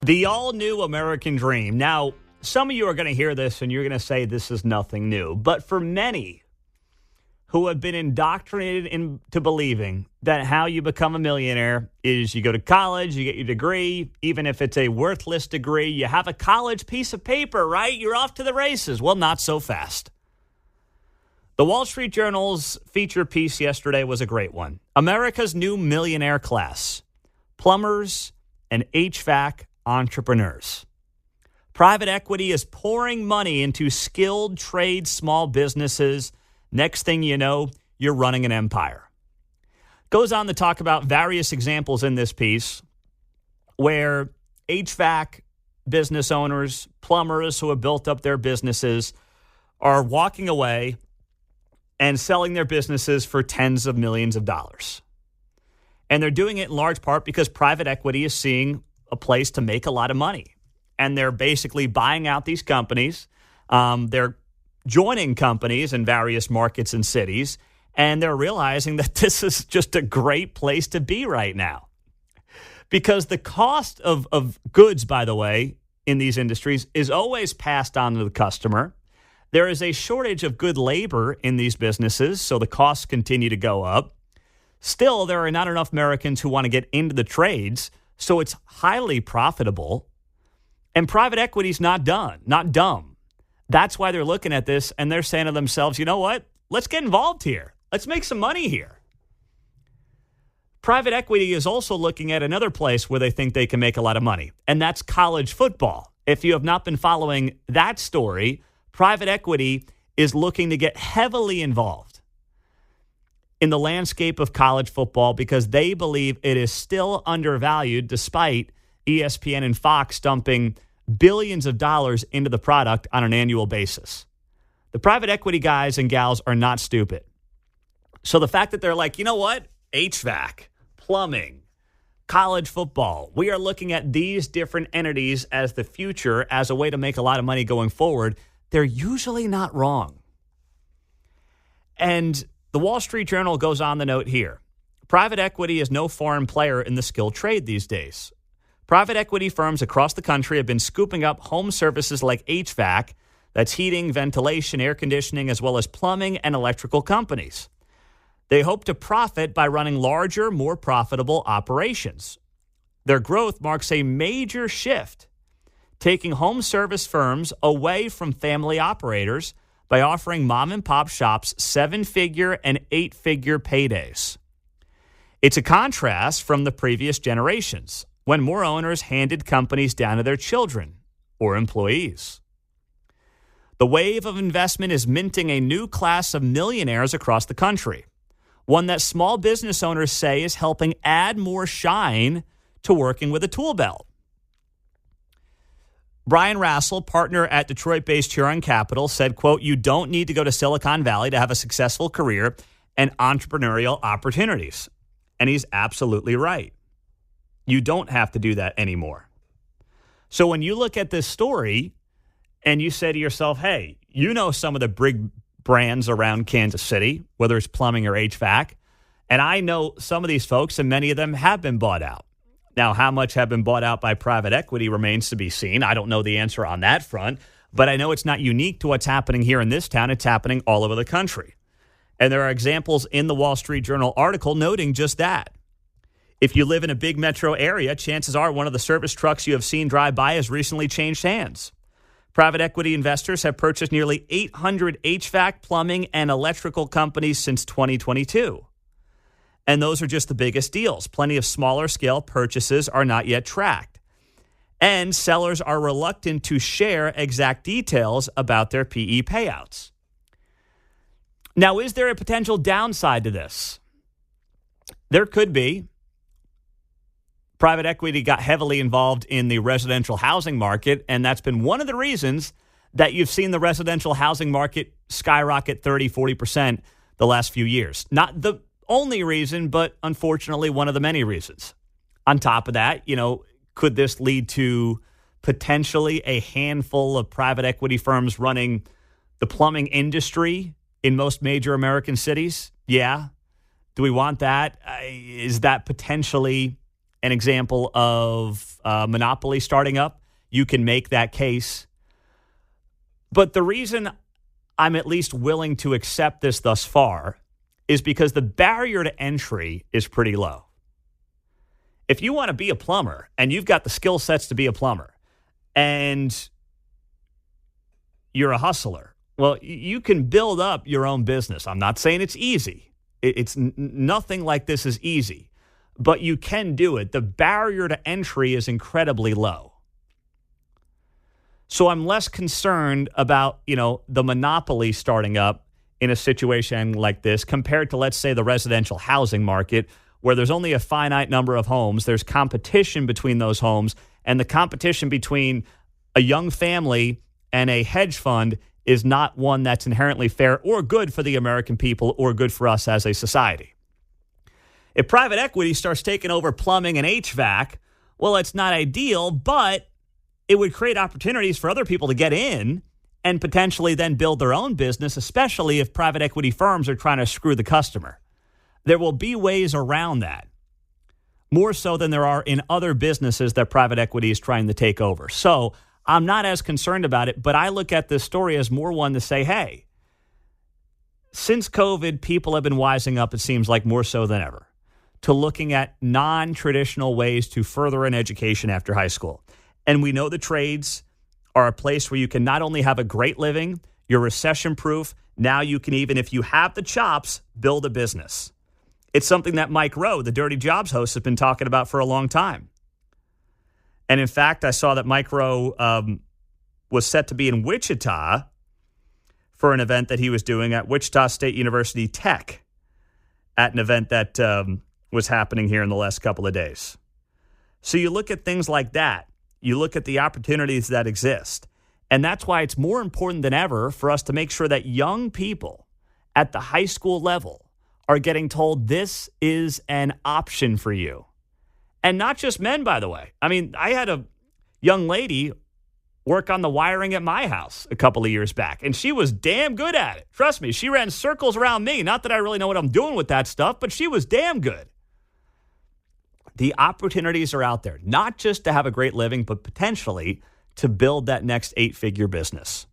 The all-new American dream. Now, some of you are going to hear this and you're going to say this is nothing new. But for many who have been indoctrinated into believing that how you become a millionaire is you go to college, you get your degree, even if it's a worthless degree, you have a college piece of paper, right? You're off to the races. Well, not so fast. The Wall Street Journal's feature piece yesterday was a great one. America's new millionaire class, plumbers and HVAC entrepreneurs. Private equity is pouring money into skilled trade small businesses. Next thing you know, you're running an empire. Goes on to talk about various examples in this piece where HVAC business owners, plumbers who have built up their businesses are walking away and selling their businesses for tens of millions of dollars. And they're doing it in large part because private equity is seeing a place to make a lot of money. And they're basically buying out these companies. They're joining companies in various markets and cities, and they're realizing that this is just a great place to be right now. Because the cost of goods, by the way, in these industries is always passed on to the customer. There is a shortage of good labor in these businesses, so the costs continue to go up. Still, there are not enough Americans who want to get into the trades, so it's highly profitable. And private equity is not dumb. That's why they're looking at this and they're saying to themselves, you know what? Let's get involved here. Let's make some money here. Private equity is also looking at another place where they think they can make a lot of money, and that's college football. If you have not been following that story, private equity is looking to get heavily involved in the landscape of college football because they believe it is still undervalued despite ESPN and Fox dumping billions of dollars into the product on an annual basis. The private equity guys and gals are not stupid. So the fact that they're like, you know what? HVAC, plumbing, college football. We are looking at these different entities as the future, as a way to make a lot of money going forward. They're usually not wrong. And the Wall Street Journal goes on the note here. Private equity is no foreign player in the skilled trade these days. Private equity firms across the country have been scooping up home services like HVAC, that's heating, ventilation, air conditioning, as well as plumbing and electrical companies. They hope to profit by running larger, more profitable operations. Their growth marks a major shift, taking home service firms away from family operators by offering mom-and-pop shops 7-figure and 8-figure paydays. It's a contrast from the previous generations, when more owners handed companies down to their children or employees. The wave of investment is minting a new class of millionaires across the country, one that small business owners say is helping add more shine to working with a tool belt. Brian Rassel, partner at Detroit-based Huron Capital, said, quote, "You don't need to go to Silicon Valley to have a successful career and entrepreneurial opportunities." And he's absolutely right. You don't have to do that anymore. So when you look at this story and you say to yourself, hey, you know some of the big brands around Kansas City, whether it's plumbing or HVAC, and I know some of these folks, and many of them have been bought out. Now, how much have been bought out by private equity remains to be seen. I don't know the answer on that front, but I know it's not unique to what's happening here in this town. It's happening all over the country. And there are examples in the Wall Street Journal article noting just that. If you live in a big metro area, chances are one of the service trucks you have seen drive by has recently changed hands. Private equity investors have purchased nearly 800 HVAC, plumbing, and electrical companies since 2022. And those are just the biggest deals. Plenty of smaller scale purchases are not yet tracked. And sellers are reluctant to share exact details about their PE payouts. Now, is there a potential downside to this? There could be. Private equity got heavily involved in the residential housing market, and that's been one of the reasons that you've seen the residential housing market skyrocket 30, 40% the last few years. Not the only reason, but unfortunately one of the many reasons. On top of that, could this lead to potentially a handful of private equity firms running the plumbing industry in most major American cities? Yeah. Do we want that? Is that potentially an example of monopoly starting up. You can make that case. But the reason I'm at least willing to accept this thus far is because the barrier to entry is pretty low. If you want to be a plumber and you've got the skill sets to be a plumber and you're a hustler, well, you can build up your own business. I'm not saying it's easy. Nothing like this is easy, but you can do it. The barrier to entry is incredibly low. So I'm less concerned about, the monopoly starting up in a situation like this compared to, let's say, the residential housing market where there's only a finite number of homes. There's competition between those homes, and the competition between a young family and a hedge fund is not one that's inherently fair or good for the American people or good for us as a society. If private equity starts taking over plumbing and HVAC, well, it's not ideal, but it would create opportunities for other people to get in and potentially then build their own business, especially if private equity firms are trying to screw the customer. There will be ways around that, more so than there are in other businesses that private equity is trying to take over. So I'm not as concerned about it, but I look at this story as more one to say, hey, since COVID, people have been wising up, it seems like more so than ever, to looking at non-traditional ways to further an education after high school. And we know the trades are a place where you can not only have a great living, you're recession-proof, now you can even, if you have the chops, build a business. It's something that Mike Rowe, the Dirty Jobs host, has been talking about for a long time. And in fact, I saw that Mike Rowe was set to be in Wichita for an event that he was doing at Wichita State University Tech at an event that was happening here in the last couple of days. So you look at things like that. You look at the opportunities that exist. And that's why it's more important than ever for us to make sure that young people at the high school level are getting told this is an option for you. And not just men, by the way. I mean, I had a young lady work on the wiring at my house a couple of years back, and she was damn good at it. Trust me, she ran circles around me. Not that I really know what I'm doing with that stuff, but she was damn good. The opportunities are out there, not just to have a great living, but potentially to build that next 8-figure business.